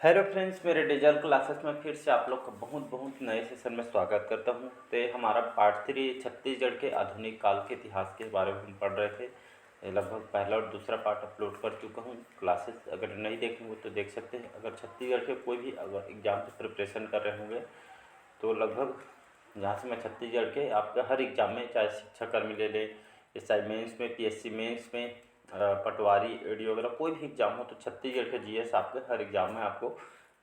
Hello friends, मेरे digital classes में फिर से आप लोग का बहुत बहुत नए सेशन में स्वागत करता हूं। तो ये हमारा पार्ट 3 छत्तीसगढ़ के आधुनिक काल के इतिहास के बारे में हम पढ़ रहे थे। ये लगभग पहला और दूसरा पार्ट अपलोड कर चुका हूं। क्लासेस अगर नहीं देखे हो तो देख सकते हैं। अगर छत्तीसगढ़ के कोई भी अगर एग्ज़ाम की प्रिपरेशन कर रहे होंगे तो लगभग यहाँ से मैं छत्तीसगढ़ के आपका हर एग्ज़ाम में, चाहे शिक्षा कर्मी ले लें, एसआई मेंस में, पीएससी मेंस में, पटवारी एडी वगैरह कोई भी एग्ज़ाम हो तो छत्तीसगढ़ के जीएस आपके हर एग्ज़ाम में आपको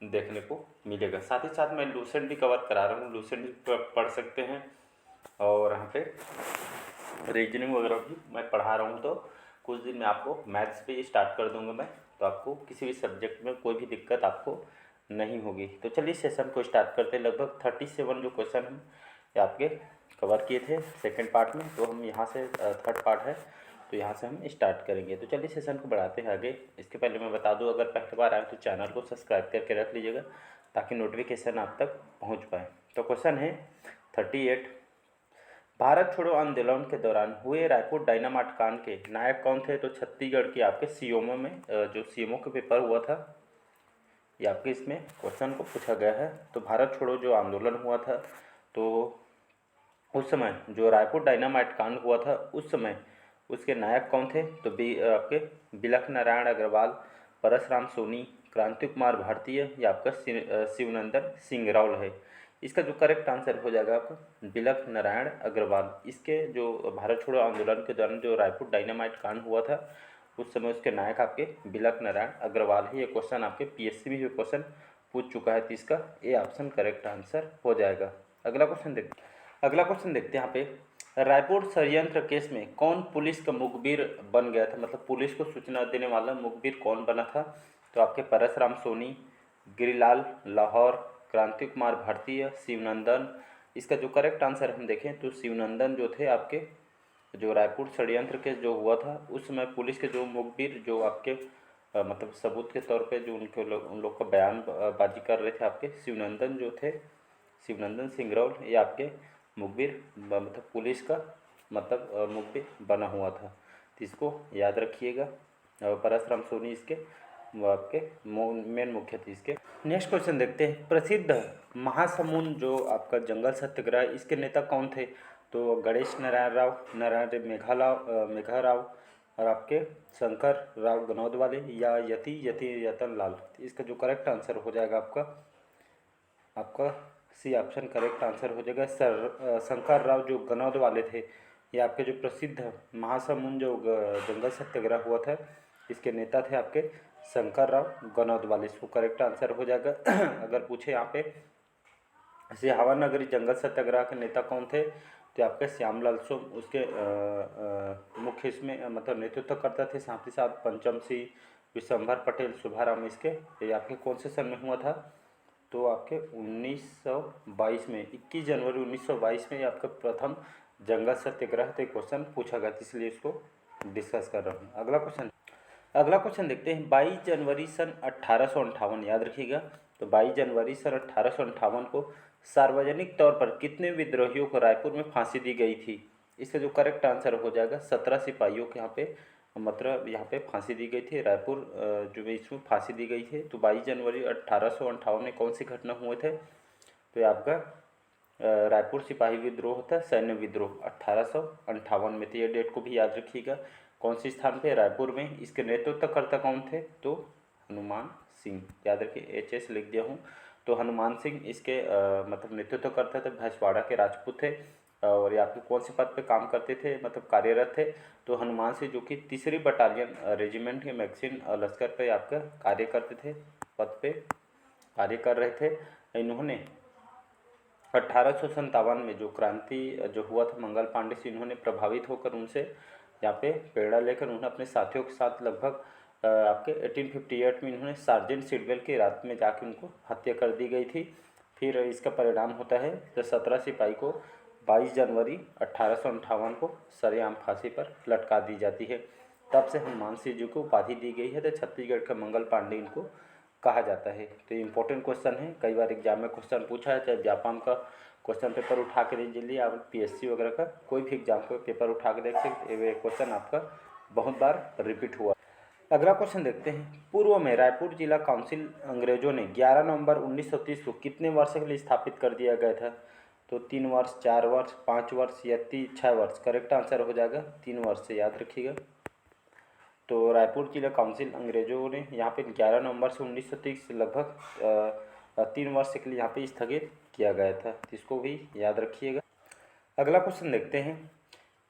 देखने को मिलेगा। साथ ही साथ मैं लूसेंट भी कवर करा रहा हूँ, लूसेंट भी पढ़ सकते हैं। और यहाँ पे रीजनिंग वगैरह भी मैं पढ़ा रहा हूँ। तो कुछ दिन में आपको मैथ्स भी स्टार्ट कर दूँगा मैं, तो आपको किसी भी सब्जेक्ट में कोई भी दिक्कत आपको नहीं होगी। तो चलिए सेशन को स्टार्ट करते हैं। लगभग 37 जो क्वेश्चन हम आपके कवर किए थे सेकंड पार्ट में, तो हम यहाँ से थर्ड पार्ट है तो यहाँ से हम स्टार्ट करेंगे। तो चलिए सेशन को बढ़ाते हैं आगे। इसके पहले मैं बता दूं, अगर पहली बार आए तो चैनल को सब्सक्राइब करके रख लीजिएगा ताकि नोटिफिकेशन आप तक पहुँच पाए। तो क्वेश्चन है 38, भारत छोड़ो आंदोलन के दौरान हुए रायपुर डायनामाइट कांड के नायक कौन थे? तो छत्तीसगढ़ की आपके सीएमओ में जो सीएमओ का पेपर हुआ था ये आपके इसमें क्वेश्चन को पूछा गया है। तो भारत छोड़ो जो आंदोलन हुआ था, तो उस समय जो रायपुर डायनामाइट कांड हुआ था उस समय उसके नायक कौन थे? तो आपके बिलख नारायण अग्रवाल, परसराम सोनी, क्रांति कुमार भारतीय या आपका शिवनंदन सिंह रावल है। इसका जो करेक्ट आंसर हो जाएगा आपका बिलख नारायण अग्रवाल। इसके जो भारत छोड़ो आंदोलन के दौरान जो रायपुर डायनामाइट कांड हुआ था उस समय उसके नायक आपके बिलख नारायण अग्रवाल है। ये क्वेश्चन आपके पीएससी में भी क्वेश्चन पूछ चुका है, तो इसका ए ऑप्शन करेक्ट आंसर हो जाएगा। अगला क्वेश्चन देखते हैं यहाँ पे। रायपुर षड्यंत्र केस में कौन पुलिस का मुखबिर बन गया था? मतलब पुलिस को सूचना देने वाला मुखबिर कौन बना था? तो आपके परसराम सोनी, गिरिलाल लाहौर, क्रांति कुमार भारतीय, शिवनंदन। इसका जो करेक्ट आंसर हम देखें तो शिवनंदन जो थे आपके, जो रायपुर षड्यंत्र केस जो हुआ था उस समय पुलिस के जो मुखबिर जो आपके मतलब सबूत के तौर पे जो उन लोग का बयान बाजी कर रहे थे आपके शिवनंदन जो थे, शिवनंदन सिंह रावल, ये आपके मुखबिर मतलब पुलिस का मतलब मुखबिर बना हुआ था। तो इसको याद रखिएगा। परसराम सोनी इसके आपके मेन मुख्य थे इसके। नेक्स्ट क्वेश्चन देखते हैं। प्रसिद्ध महासमुंद जो आपका जंगल सत्याग्रह, इसके नेता कौन थे? तो गणेश नारायण राव, नारायण मेघाराव और आपके शंकर राव गनौद वाले या यति यतन लाल। इसका जो करेक्ट आंसर हो जाएगा आपका सी ऑप्शन करेक्ट आंसर हो जाएगा। शंकर राव जो गनौद वाले थे, ये आपके जो प्रसिद्ध महासमुंद जो जंगल सत्याग्रह हुआ था इसके नेता थे आपके शंकर राव गनौद वाले। इसको करेक्ट आंसर हो जाएगा। अगर पूछे यहाँ पे सिहावा नगरी जंगल सत्याग्रह के नेता कौन थे, तो आपके श्यामलाल सोम उसके मुख्य इसमें मतलब नेतृत्व करता थे। साथ ही साथ पंचम सिंह, विशंभर पटेल, शुभाराम, इसके ये आपके कौन से सन में हुआ था? तो आपके 1922 में, 21 जनवरी 1922 में आपका प्रथम जंगल सत्याग्रह से क्वेश्चन पूछा गया, इसलिए इसको डिस्कस कर रहा हूँ। अगला क्वेश्चन देखते हैं। 22 जनवरी सन 1858, याद रखिएगा। तो 22 जनवरी सन 1858 को सार्वजनिक तौर पर कितने विद्रोहियों को रायपुर में फांसी दी गई थी? इसका जो करेक्ट आंसर हो जाएगा 17 सिपाहियों को यहाँ पे मतलब यहाँ पे फांसी दी गई थी। रायपुर जो इसमें फांसी दी गई थी। तो 22 जनवरी 1858 में कौन सी घटना हुए थे? तो ये आपका रायपुर सिपाही विद्रोह होता है, सैन्य विद्रोह 1858 में। तो ये डेट को भी याद रखिएगा। कौन सी स्थान पे? रायपुर में। इसके नेतृत्वकर्ता कौन थे? तो हनुमान सिंह, याद रखिए, HS लिख दिया हूँ। तो हनुमान सिंह इसके मतलब नेतृत्वकर्ता थे, भैंसवाड़ा के राजपूत थे। और ये आपके कौन से पद पे काम करते थे मतलब कार्यरत थे? तो हनुमान सिंह जो कि 3री बटालियन रेजिमेंट के मैगजीन लश्कर पे आपका कार्य करते थे, पद पे कार्य कर रहे थे। इन्होंने 1857 में जो क्रांति जो हुआ था मंगल पांडे से, इन्होंने प्रभावित होकर उनसे यहाँ पे प्रेरणा लेकर उन्होंने अपने साथियों के साथ लगभग आपके 1858 में इन्होंने सार्जेंट सिडवेल की रात में जाके उनको हत्या कर दी गई थी। फिर इसका परिणाम होता है तो 17 सिपाही को 22 जनवरी 1858 को सरेआम फांसी पर लटका दी जाती है। तब से हनुमान सिंह जी को उपाधि दी गई है। तो छत्तीसगढ़ का मंगल पांडे इनको कहा जाता है। तो ये इंपॉर्टेंट क्वेश्चन है, कई बार एग्जाम में क्वेश्चन पूछा है। चाहे व्यापम का क्वेश्चन पेपर उठा के देख लीजिए, आप PSC वगैरह का कोई भी एग्जाम का पेपर उठा के देख सकते, ये क्वेश्चन आपका बहुत बार रिपीट हुआ। अगला क्वेश्चन देखते हैं। पूर्व में रायपुर जिला काउंसिल अंग्रेजों ने 11 नवंबर 1930 को कितने वर्ष के लिए स्थापित कर दिया गया था? तो 3 वर्ष, 4 वर्ष, 5 वर्ष या 6 वर्ष। करेक्ट आंसर हो जाएगा 3 वर्ष से, याद रखिएगा। तो रायपुर जिला काउंसिल अंग्रेजों ने यहाँ पे 11 नवंबर से 1930 लगभग 3 वर्ष के लिए यहाँ पे स्थगित किया गया था, इसको भी याद रखिएगा। अगला क्वेश्चन देखते हैं।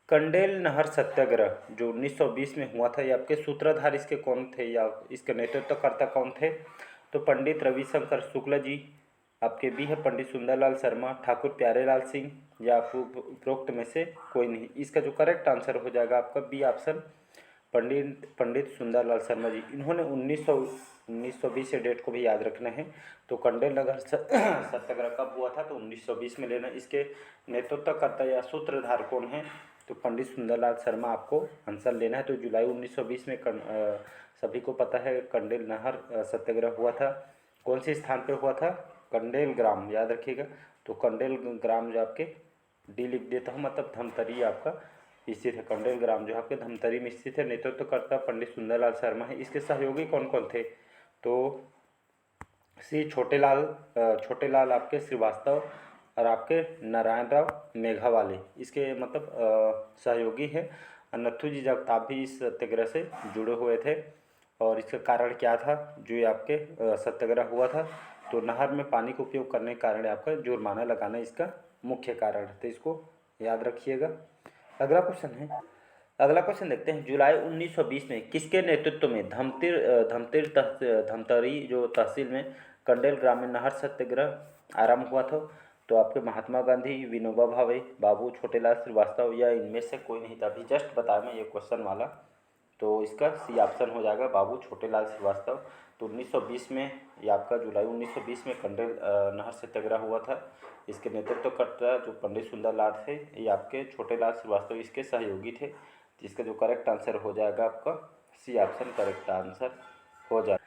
कंडेल नहर सत्याग्रह जो 1920 में हुआ था, ये आपके सूत्रधार इसके कौन थे या इसके नेतृत्वकर्ता कौन थे? तो पंडित रविशंकर शुक्ल जी, आपके बी है पंडित सुंदरलाल शर्मा, ठाकुर प्यारेलाल सिंह या उपरोक्त में से कोई नहीं। इसका जो करेक्ट आंसर हो जाएगा आपका बी ऑप्शन पंडित सुंदरलाल शर्मा जी। इन्होंने 1920 डेट को भी याद रखना है। तो कंडेल नगर सत्याग्रह कब हुआ था? तो 1920 में लेना। इसके नेतृत्वकर्ता या सूत्रधार कौन है? तो पंडित सुंदरलाल शर्मा आपको आंसर लेना है। तो जुलाई 1920 में सभी को पता है कंडेल नहर सत्याग्रह हुआ था। कौन से स्थान पर हुआ था? कंडेल ग्राम, याद रखिएगा। तो कंडेल ग्राम जो आपके डी लिख देता हूँ, मतलब धमतरी आपका स्थित है। कंडेल ग्राम जो आपके धमतरी में स्थित है। नेतृत्वकर्ता पंडित सुंदरलाल शर्मा है। इसके सहयोगी कौन कौन थे? तो श्री छोटेलाल आपके श्रीवास्तव और आपके नारायण राव मेघावाले इसके मतलब सहयोगी हैं। नथु जी जगताप भी इस सत्याग्रह से जुड़े हुए थे। और इसका कारण क्या था जो ये आपके सत्याग्रह हुआ था? तो नहर में पानी का उपयोग करने के कारण आपका जुर्माना लगाना इसका मुख्य कारण है, तो इसको याद रखिएगा। अगला क्वेश्चन देखते हैं। जुलाई 1920 में किसके नेतृत्व में धमतरी जो तहसील में कंडेल ग्राम में नहर सत्याग्रह आरंभ हुआ था? तो आपके महात्मा गांधी, विनोबा भावे, बाबू छोटेलाल श्रीवास्तव या इनमें से कोई नहीं था। अभी जस्ट बताया मैं ये क्वेश्चन वाला, तो इसका सी ऑप्शन हो जाएगा बाबू छोटेलाल श्रीवास्तव। तो 1920 में ये आपका जुलाई 1920 में कंडेल नहर सत्याग्रह हुआ था। इसके नेतृत्वकर्ता जो पंडित सुंदरलाल थे, ये आपके छोटेलाल श्रीवास्तव इसके सहयोगी थे। इसका जो करेक्ट आंसर हो जाएगा आपका सी ऑप्शन करेक्ट आंसर हो जाएगा।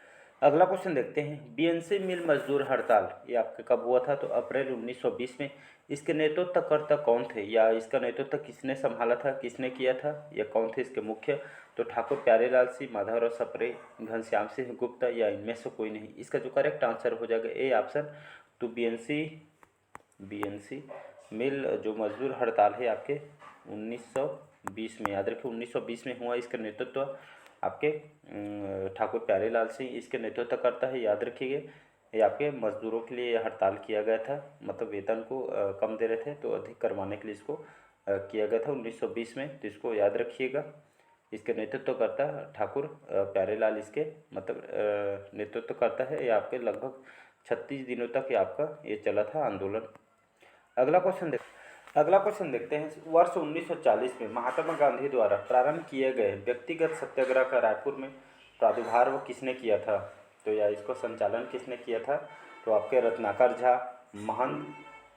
अगला क्वेश्चन देखते हैं। बीएनसी मिल मजदूर हड़ताल ये आपके कब हुआ था? तो अप्रैल 1920 में। इसके नेतृत्वकर्ता कौन थे या इसका नेतृत्व किसने संभाला था, किसने किया था, या कौन थे इसके मुख्य? तो ठाकुर प्यारेलाल सिंह, माधवराव सप्रे, घनश्याम सिंह गुप्ता या इनमें से कोई नहीं। इसका जो करेक्ट आंसर हो जाएगा ए ऑप्शन। तो बीएनसी मिल जो मजदूर हड़ताल है आपके 1920 में, याद रखिए 1920 में हुआ। इसका नेतृत्व आपके ठाकुर प्यारेलाल सिंह इसके नेतृत्व करता है, याद रखिएगा। ये आपके मजदूरों के लिए हड़ताल किया गया था, मतलब वेतन को कम दे रहे थे तो अधिक करवाने के लिए इसको किया गया था 1920 में, तो इसको याद रखिएगा। इसके नेतृत्व करता ठाकुर प्यारेलाल इसके मतलब नेतृत्व करता है। ये आपके लगभग 36 दिनों तक ये आपका ये चला था आंदोलन। अगला क्वेश्चन देखते हैं। वर्ष 1940 में महात्मा गांधी द्वारा प्रारंभ किए गए व्यक्तिगत सत्याग्रह का रायपुर में प्रादुर्भाव किसने किया था? तो या इसको संचालन किसने किया था? तो आपके रत्नाकर झा, महंत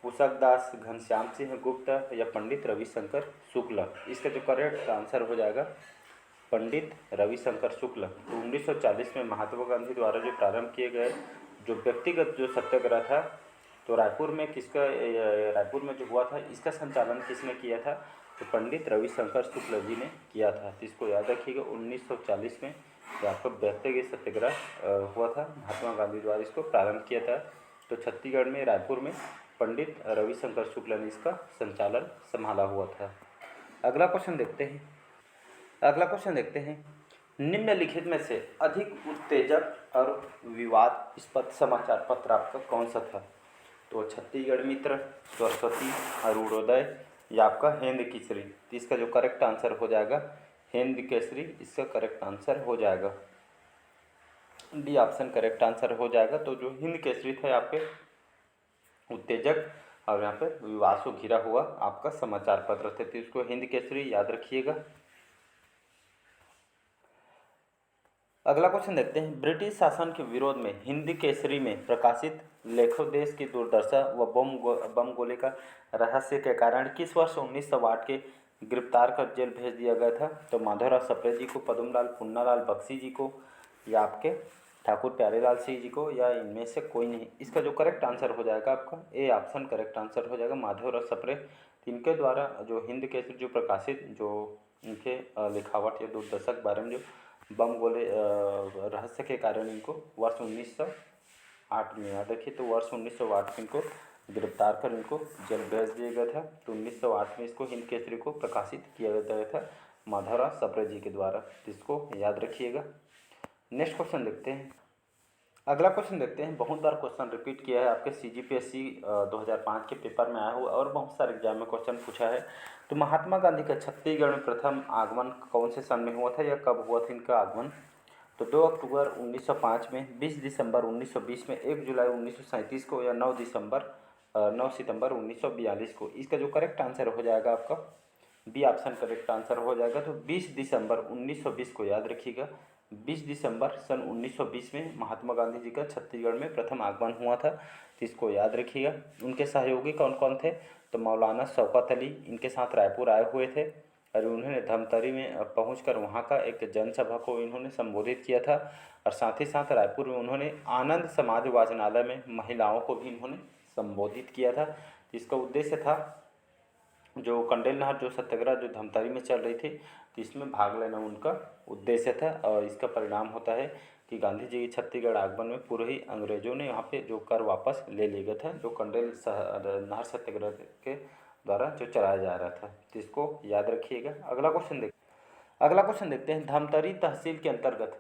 पुस्तकदास, घनश्याम सिंह गुप्ता या पंडित रविशंकर शुक्ल। इसका जो करेक्ट आंसर हो जाएगा पंडित रविशंकर शुक्ल। तो 1940 में महात्मा गांधी द्वारा जो प्रारंभ किए गए जो व्यक्तिगत जो सत्याग्रह था, तो रायपुर में जो हुआ था इसका संचालन किसने किया था? तो पंडित रविशंकर शुक्ल जी ने किया था। तो इसको याद रखिएगा 1940 में आपका व्यक्तिगत सत्याग्रह हुआ था, महात्मा गांधी द्वारा इसको प्रारंभ किया था। तो छत्तीसगढ़ में रायपुर में पंडित रविशंकर शुक्ल ने इसका संचालन संभाला हुआ था। अगला क्वेश्चन देखते हैं। निम्नलिखित में से अधिक उत्तेजक और विवादास्पद समाचार पत्र आपका कौन सा था? तो छत्तीसगढ़ मित्र, सरस्वती, अरुणोदय या आपका हिंद केसरी। तो इसका जो करेक्ट आंसर हो जाएगा हिंद केसरी, इसका करेक्ट आंसर हो जाएगा डी ऑप्शन करेक्ट आंसर हो जाएगा। तो जो हिंद केसरी थे आपके उत्तेजक और यहाँ पे विवाद से घिरा हुआ आपका समाचार पत्र थे, तो इसको हिंद केसरी याद रखिएगा। अगला क्वेश्चन देखते हैं। ब्रिटिश शासन के विरोध में हिंद केसरी में प्रकाशित लेखों देश की दुर्दशा व बम गोले का रहस्य के कारण किस वर्ष 1908 के गिरफ्तार कर जेल भेज दिया गया था? तो माधवराव सप्रे जी को, पद्मलाल पुन्नालाल बख्शी जी को या आपके ठाकुर प्यारेलाल सिंह जी को या इनमें से कोई नहीं। इसका जो करेक्ट आंसर हो जाएगा आपका ए ऑप्शन करेक्ट आंसर हो जाएगा माधवराव सप्रे। इनके द्वारा जो हिंद केसरी जो प्रकाशित जो इनके लिखावट या दुर्दशा के बारे में जो बम गोले रहस्य के कारण इनको वर्ष 1908 में, याद रखिए, तो वर्ष 1908 में इनको गिरफ्तार कर इनको जेल भेज दिया गया था। तो 1908 में इसको हिंद केसरी को प्रकाशित किया गया था माधवराव सप्रे जी के द्वारा, इसको याद रखिएगा। नेक्स्ट क्वेश्चन देखते हैं। अगला क्वेश्चन देखते हैं, बहुत बार क्वेश्चन रिपीट किया है, आपके CGPSC 2005 के पेपर में आया हुआ और बहुत सारे एग्जाम में क्वेश्चन पूछा है। तो महात्मा गांधी का छत्तीसगढ़ में प्रथम आगमन कौन से सन में हुआ था या कब हुआ था इनका आगमन? तो 2 अक्टूबर 1905 में, 20 दिसंबर 1920 में, 1 जुलाई 1937 को या 9 सितंबर 1942 को। इसका जो करेक्ट आंसर हो जाएगा आपका बी ऑप्शन करेक्ट आंसर हो जाएगा। तो 20 दिसंबर 1920 को याद रखिएगा, 20 दिसंबर सन 1920 में महात्मा गांधी जी का छत्तीसगढ़ में प्रथम आगमन हुआ था, तो इसको याद रखिएगा। उनके सहयोगी कौन कौन थे? तो मौलाना शौकत अली इनके साथ रायपुर आए हुए थे और उन्होंने धमतरी में पहुंचकर वहां का एक जनसभा को इन्होंने संबोधित किया था और साथ ही साथ रायपुर में उन्होंने आनंद समाज वाचनालय में महिलाओं को भी इन्होंने संबोधित किया था। इसका उद्देश्य था जो कंडेल नहर जो सत्याग्रह जो धमतरी में चल रही थी, तो इसमें भाग लेना उनका उद्देश्य था और इसका परिणाम होता है कि गांधी जी के छत्तीसगढ़ आगमन में पूरे ही अंग्रेजों ने यहाँ पे जो कर वापस ले लिया गया था, जो कंडेल नहर सत्याग्रह के द्वारा जो चलाया जा रहा था, तो इसको याद रखिएगा। अगला क्वेश्चन देखते हैं, धमतरी तहसील के अंतर्गत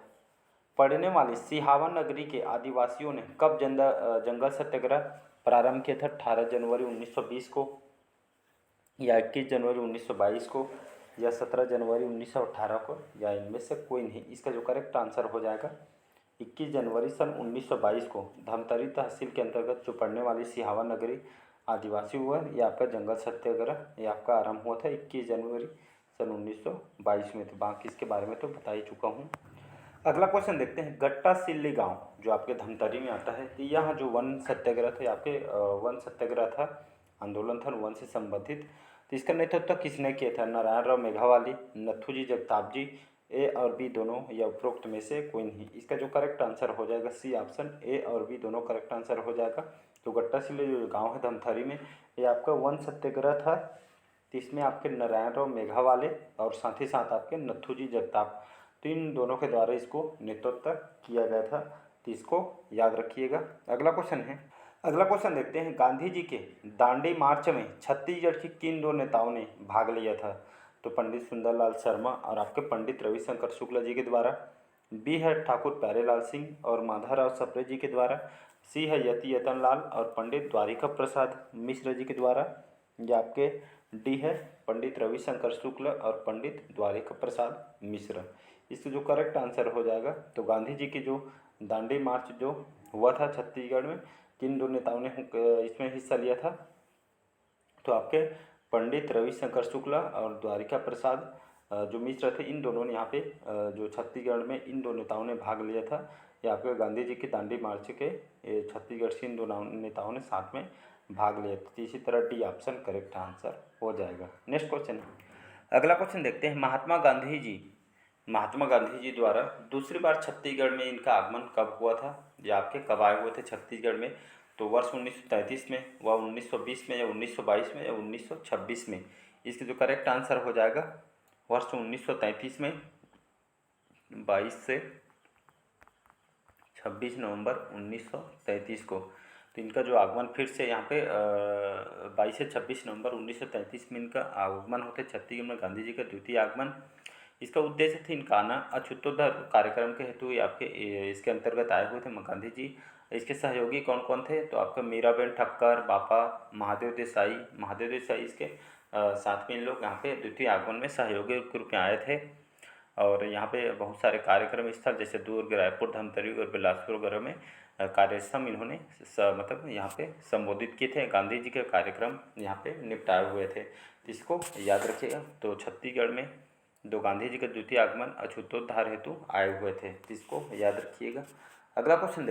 पड़ने वाली सिहावा नगरी के आदिवासियों ने कब जंगल सत्याग्रह प्रारंभ किया था? 18 जनवरी 1920 को या 21 जनवरी 1922 को या 17 जनवरी 1918 को या इनमें से कोई नहीं। इसका जो करेक्ट आंसर हो जाएगा 21 जनवरी सन 1922 को धमतरी तहसील के अंतर्गत जो पड़ने वाली सिहावा नगरी आदिवासी हुआ, ये आपका जंगल सत्याग्रह ये आपका आरंभ हुआ था 21 जनवरी सन 1922 में। तो बाकी इसके बारे में तो बता ही चुका हूँ। अगला क्वेश्चन देखते हैं, गट्टा सिल्ली गांव जो आपके धमतरी में आता है, तो यहाँ जो वन सत्याग्रह थे आपके वन सत्याग्रह था, आंदोलन था वन से संबंधित, तो इसका नेतृत्व किसने किया था? नारायण राव मेघावाली, नथुजी जगताप जी, ए और बी दोनों या उपरोक्त में से कोई नहीं। इसका जो करेक्ट आंसर हो जाएगा सी ऑप्शन, ए और बी दोनों करेक्ट आंसर हो जाएगा। तो गट्टा सिल्ली जो गाँव है धमतरी में, ये आपका वन सत्याग्रह था, तो इसमें आपके नारायण राव मेघावाले और साथ ही साथ आपके नथुजी जगताप, तो इन दोनों के द्वारा इसको नेतृत्व किया गया था, तो इसको याद रखिएगा। अगला क्वेश्चन देखते हैं, गांधी जी के दांडी मार्च में छत्तीसगढ़ के किन दो नेताओं ने भाग लिया था? तो पंडित सुंदरलाल शर्मा और आपके पंडित रविशंकर शुक्ला जी के द्वारा, बी है ठाकुर प्यारेलाल सिंह और माधवराव सप्रे जी के द्वारा, सी है यति यतन लाल और पंडित द्वारिका प्रसाद मिश्र जी के द्वारा, या आपके डी है पंडित रविशंकर शुक्ल और पंडित द्वारिका प्रसाद मिश्र। इसका जो करेक्ट आंसर हो जाएगा, तो गांधी जी की जो दांडी मार्च जो हुआ था छत्तीसगढ़ में, किन दो नेताओं ने इसमें हिस्सा लिया था? तो आपके पंडित रविशंकर शुक्ला और द्वारिका प्रसाद जो मिश्र थे, इन दोनों ने यहाँ पे जो छत्तीसगढ़ में इन दो नेताओं ने भाग लिया था। या आपके गांधी जी की दांडी मार्च के छत्तीसगढ़ से इन दोनों नेताओं ने साथ में भाग लिया था। तो इसी तरह डी ऑप्शन करेक्ट आंसर हो जाएगा। नेक्स्ट क्वेश्चन, अगला क्वेश्चन देखते हैं, महात्मा गांधी जी द्वारा दूसरी बार छत्तीसगढ़ में इनका आगमन कब हुआ था? या आपके कब आए हुए थे छत्तीसगढ़ में? तो वर्ष 1933 में, व 1920 में या 1922 में या 1926 में। इसके जो करेक्ट आंसर हो जाएगा वर्ष 1933 में, 22 से 26 नवंबर 1933 को। तो इनका जो आगमन फिर से यहाँ पे 22 से 26 नवंबर 1933 में इनका आगमन होते छत्तीसगढ़ में, गांधी जी का द्वितीय आगमन। इसका उद्देश्य थी इनकाना अछूतोद्धार कार्यक्रम के हेतु आपके इसके अंतर्गत आए हुए थे गांधी जी। इसके सहयोगी कौन कौन थे? तो आपका मीराबेन ठक्कर, बापा महादेव देसाई इसके साथ में इन लोग यहाँ पे द्वितीय आगमन में सहयोगी के रूप में आए थे। और यहाँ पे बहुत सारे कार्यक्रम स्थल जैसे दुर्ग, रायपुर, धमतरी और बिलासपुर वगैरह में कार्यक्रम इन्होंने मतलब यहाँ पे संबोधित किए थे। गांधी जी के कार्यक्रम यहाँ पे निपटाए हुए थे, इसको याद रखिएगा। तो छत्तीसगढ़ में दो गांधी जी का द्वितीय आगमन अछूतोद्धार हेतु आए हुए थे, इसको याद रखिएगा। अगला क्वेश्चन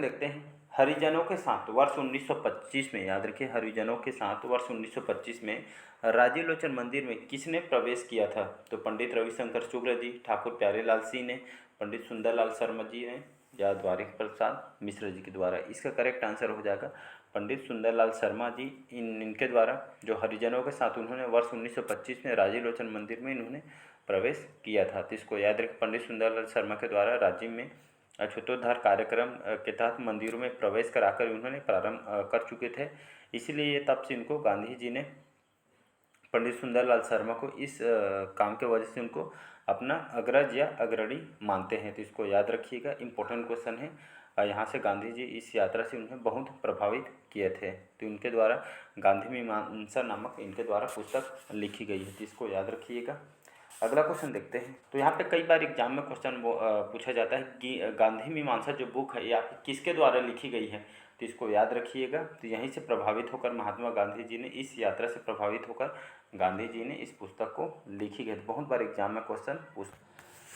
देखते हैं, हरिजनों के साथ वर्ष 1925 में, याद रखिए, हरिजनों के साथ वर्ष 1925 में राजीव लोचन मंदिर में किसने प्रवेश किया था? तो पंडित रविशंकर शुक्ल जी, ठाकुर प्यारेलाल सिंह ने, पंडित सुंदरलाल शर्मा जी ने, या द्वारिका प्रसाद मिश्र जी के द्वारा। इसका करेक्ट आंसर हो जाएगा पंडित सुंदरलाल शर्मा जी। इनके द्वारा जो हरिजनों के साथ उन्होंने वर्ष 1925 में राजीव लोचन मंदिर में इन्होंने प्रवेश किया था। तो इसको याद रखें, पंडित सुंदरलाल शर्मा के द्वारा राज्य में अछूतोद्धार कार्यक्रम के तहत मंदिरों में प्रवेश कराकर उन्होंने प्रारंभ कर चुके थे। इसीलिए तब से इनको गांधी जी ने, पंडित सुंदरलाल शर्मा को इस काम के वजह से उनको अपना अग्रज या अग्रणी मानते हैं। तो इसको याद रखिएगा, इम्पोर्टेंट क्वेश्चन है। यहाँ से गांधी जी इस यात्रा से उन्हें बहुत प्रभावित किए थे। तो उनके द्वारा गांधी मीमांसा नामक इनके द्वारा पुस्तक लिखी गई है। तो इसको याद रखिएगा। अगला क्वेश्चन देखते हैं। तो यहाँ पे कई बार एग्जाम में क्वेश्चन पूछा जाता है कि गांधी मीमांसा जो बुक है या किसके द्वारा लिखी गई है। तो इसको याद रखिएगा। तो यहीं से प्रभावित होकर महात्मा गांधी जी ने, इस यात्रा से प्रभावित होकर गांधी जी ने इस पुस्तक को लिखी गई। बहुत बार एग्जाम में क्वेश्चन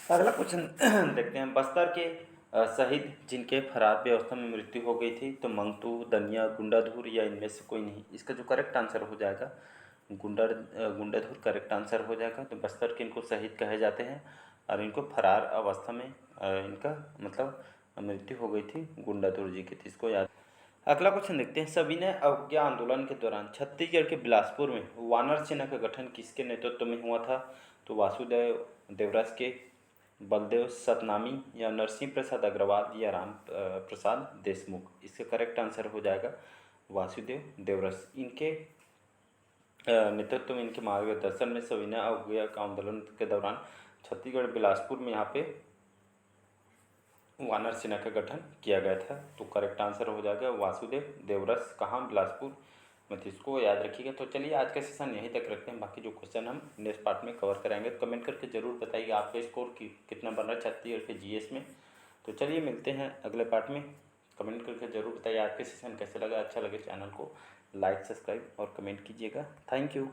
अगला क्वेश्चन देखते हैं। बस्तर के शहीद जिनके फरार व्यवस्था में मृत्यु हो गई थी, तो मंगतू, दनिया, गुंडाधुर या इनमें से कोई नहीं। इसका जो करेक्ट आंसर हो जाएगा गुंडाधुर करेक्ट आंसर हो जाएगा। तो बस्तर के इनको शहीद कहे जाते हैं और इनको फरार अवस्था में इनका मतलब मृत्यु हो गई थी गुंडाधुर जी की। इसको याद। अगला क्वेश्चन देखते हैं। सविनय अवज्ञा आंदोलन के दौरान छत्तीसगढ़ के बिलासपुर में वानर सेना का गठन किसके नेतृत्व में हुआ था। तो वासुदेव देवरस के, बलदेव सतनामी या नरसिंह प्रसाद अग्रवाल या राम प्रसाद देशमुख। इसका करेक्ट आंसर हो जाएगा वासुदेव देवरस। इनके नेतृत्व में, इनके मार्गदर्शन में सविनय अवज्ञा का आंदोलन के दौरान छत्तीसगढ़ बिलासपुर में यहाँ पे वानर सेना का गठन किया गया था। तो करेक्ट आंसर हो जाएगा वासुदेव देवरस। कहाँ? बिलासपुर में। इसको याद रखिएगा। तो चलिए आज का सेशन यहीं तक रखते हैं। बाकी जो क्वेश्चन हम नेक्स्ट पार्ट में कवर कराएंगे। कमेंट करके जरूर बताइए आपका स्कोर कितना बन रहा है छत्तीसगढ़ के जीएस में। तो चलिए मिलते हैं अगले पार्ट में। कमेंट करके जरूर बताइए आज का सेशन कैसे लगा। अच्छा लगे चैनल को लाइक, सब्सक्राइब और कमेंट कीजिएगा। Thank you.